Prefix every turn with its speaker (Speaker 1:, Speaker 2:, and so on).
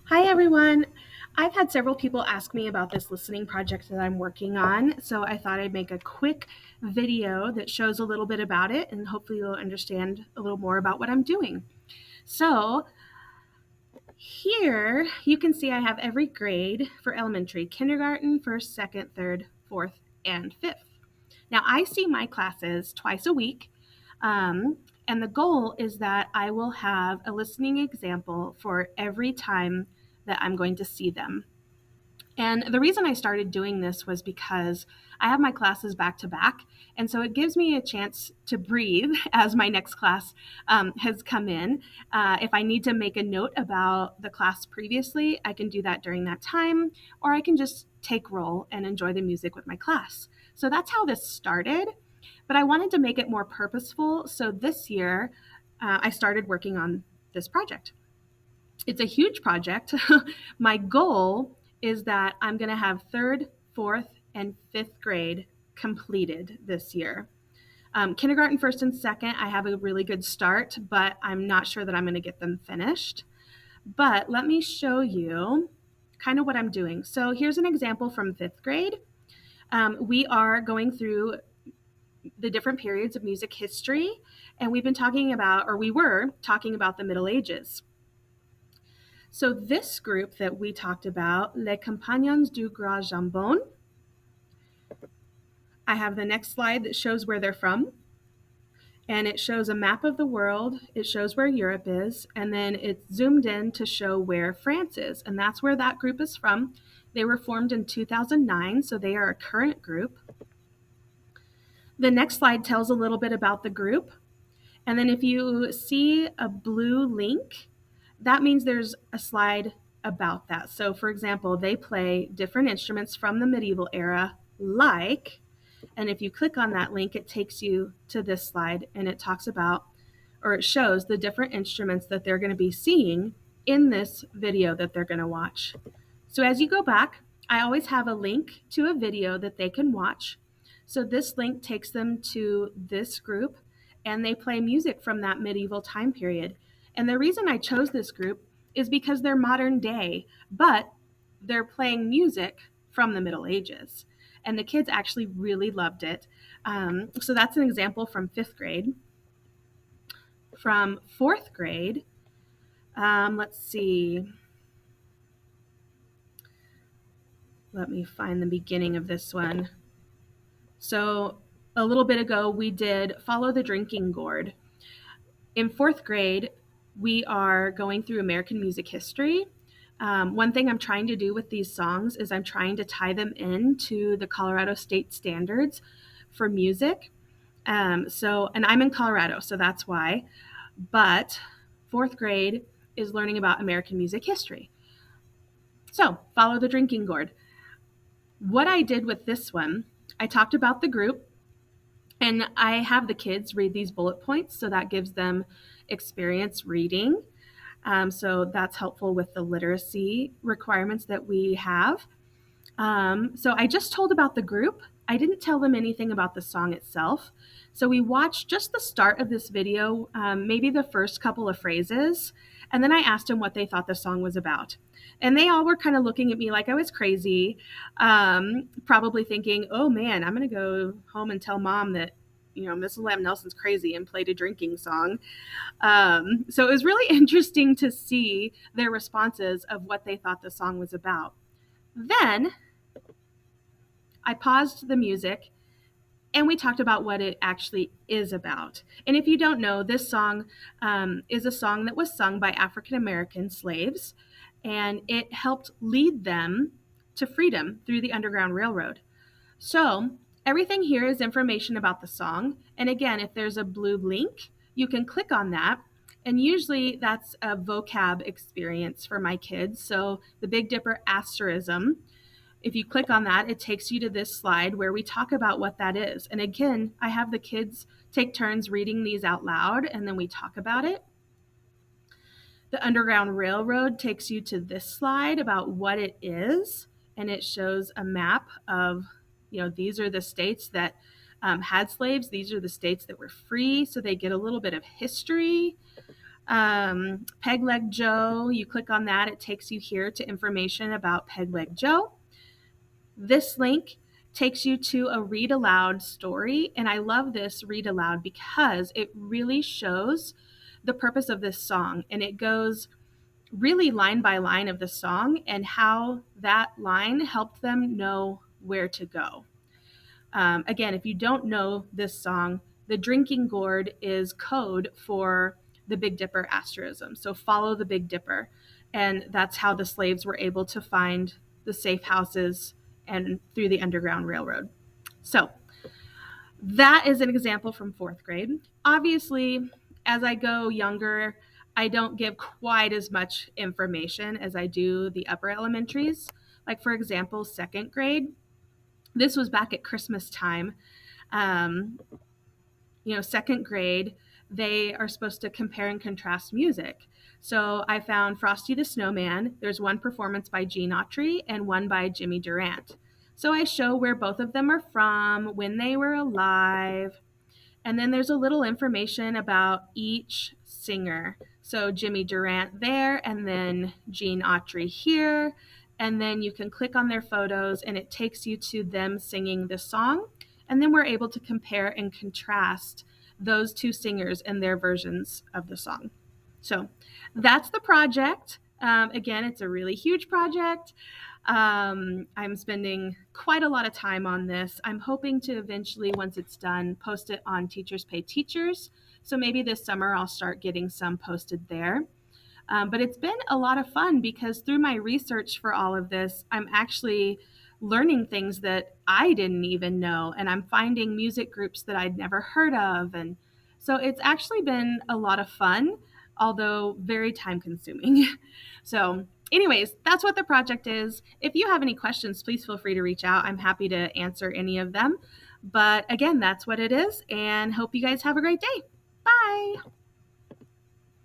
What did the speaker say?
Speaker 1: Hi, everyone. I've had several people ask me about this listening project that I'm working on, so I thought I'd make a quick video that shows a little bit about it, and hopefully you'll understand a little more about what I'm doing. So, here you can see I have every grade for elementary: kindergarten, first, second, third, fourth, and fifth. Now, I see my classes twice a week, um, and the goal is that I will have a listening example for every time that I'm going to see them. And the reason I started doing this was because I have my classes back to back. And so it gives me a chance to breathe as my next class has come in. If I need to make a note about the class previously, I can do that during that time, or I can just take roll and enjoy the music with my class. So that's how this started. But I wanted to make it more purposeful. So this year, I started working on this project. It's a huge project. My goal is that I'm going to have third, fourth, and fifth grade completed this year. Kindergarten, first, and second, I have a really good start, but I'm not sure that I'm going to get them finished. But let me show you kind of what I'm doing. So here's an example from fifth grade. We are going through the different periods of music history, and we've been talking about, or we were talking about the Middle Ages. So this group that we talked about, Les Compagnons du Gras Jambon, I have the next slide that shows where they're from. And it shows a map of the world. It shows where Europe is. And then it's zoomed in to show where France is. And that's where that group is from. They were formed in 2009, so they are a current group. The next slide tells a little bit about the group. And then if you see a blue link, that means there's a slide about that. So, for example, they play different instruments from the medieval era, like, and if you click on that link, it takes you to this slide and it talks about, or it shows the different instruments that they're going to be seeing in this video that they're going to watch. So, as you go back, I always have a link to a video that they can watch. So, this link takes them to this group and they play music from that medieval time period. And the reason I chose this group is because they're modern day, but they're playing music from the Middle Ages. And the kids actually really loved it. So that's an example from fifth grade. From fourth grade, let's see. Let me find the beginning of this one. So a little bit ago, we did Follow the Drinking Gourd. In fourth grade, we are going through American music history. One thing I'm trying to do with these songs is I'm trying to tie them into the Colorado State standards for music. And I'm in Colorado, so that's why. But fourth grade is learning about American music history. So, Follow the Drinking Gourd. What I did with this one, I talked about the group, and I have the kids read these bullet points, so that gives them experience reading. So that's helpful with the literacy requirements that we have. So I just told about the group. I didn't tell them anything about the song itself. So we watched just the start of this video, maybe the first couple of phrases, and then I asked them what they thought the song was about. And they all were kind of looking at me like I was crazy, probably thinking, oh man, I'm going to go home and tell mom that, Miss Lamb Nelson's crazy and played a drinking song. So it was really interesting to see their responses of what they thought the song was about. Then I paused the music and we talked about what it actually is about. And if you don't know, this song is a song that was sung by African American slaves, and it helped lead them to freedom through the Underground Railroad. So everything here is information about the song. And again, if there's a blue link, you can click on that. And usually that's a vocab experience for my kids. So the Big Dipper asterism, if you click on that, it takes you to this slide where we talk about what that is. And again, I have the kids take turns reading these out loud and then we talk about it. The Underground Railroad takes you to this slide about what it is, and it shows a map of, these are the states that had slaves, these are the states that were free, so they get a little bit of history. Peg Leg Joe, you click on that, it takes you here to information about Peg Leg Joe. This link takes you to a read aloud story, and I love this read aloud because it really shows the purpose of this song, and it goes really line by line of the song and how that line helped them know where to go. Again, if you don't know this song, the drinking gourd is code for the Big Dipper asterism. So follow the Big Dipper. And that's how the slaves were able to find the safe houses and through the Underground Railroad. So that is an example from fourth grade. Obviously, as I go younger, I don't give quite as much information as I do the upper elementaries. Like, for example, second grade, this was back at Christmas time. Um, second grade, they are supposed to compare and contrast music. So I found Frosty the Snowman. There's one performance by Gene Autry and one by Jimmy Durant. So I show where both of them are from, when they were alive, and then there's a little information about each singer. So Jimmy Durant there, and then Gene Autry here. And then you can click on their photos and it takes you to them singing the song. And then we're able to compare and contrast those two singers and their versions of the song. So that's the project. Again, it's a really huge project. I'm spending quite a lot of time on this. I'm hoping to eventually, once it's done, post it on Teachers Pay Teachers. So maybe this summer I'll start getting some posted there. But it's been a lot of fun because through my research for all of this, I'm actually learning things that I didn't even know, and I'm finding music groups that I'd never heard of. And so it's actually been a lot of fun, although very time consuming. So, anyways, that's what the project is. If you have any questions, please feel free to reach out. I'm happy to answer any of them. But again, that's what it is, and hope you guys have a great day. Bye.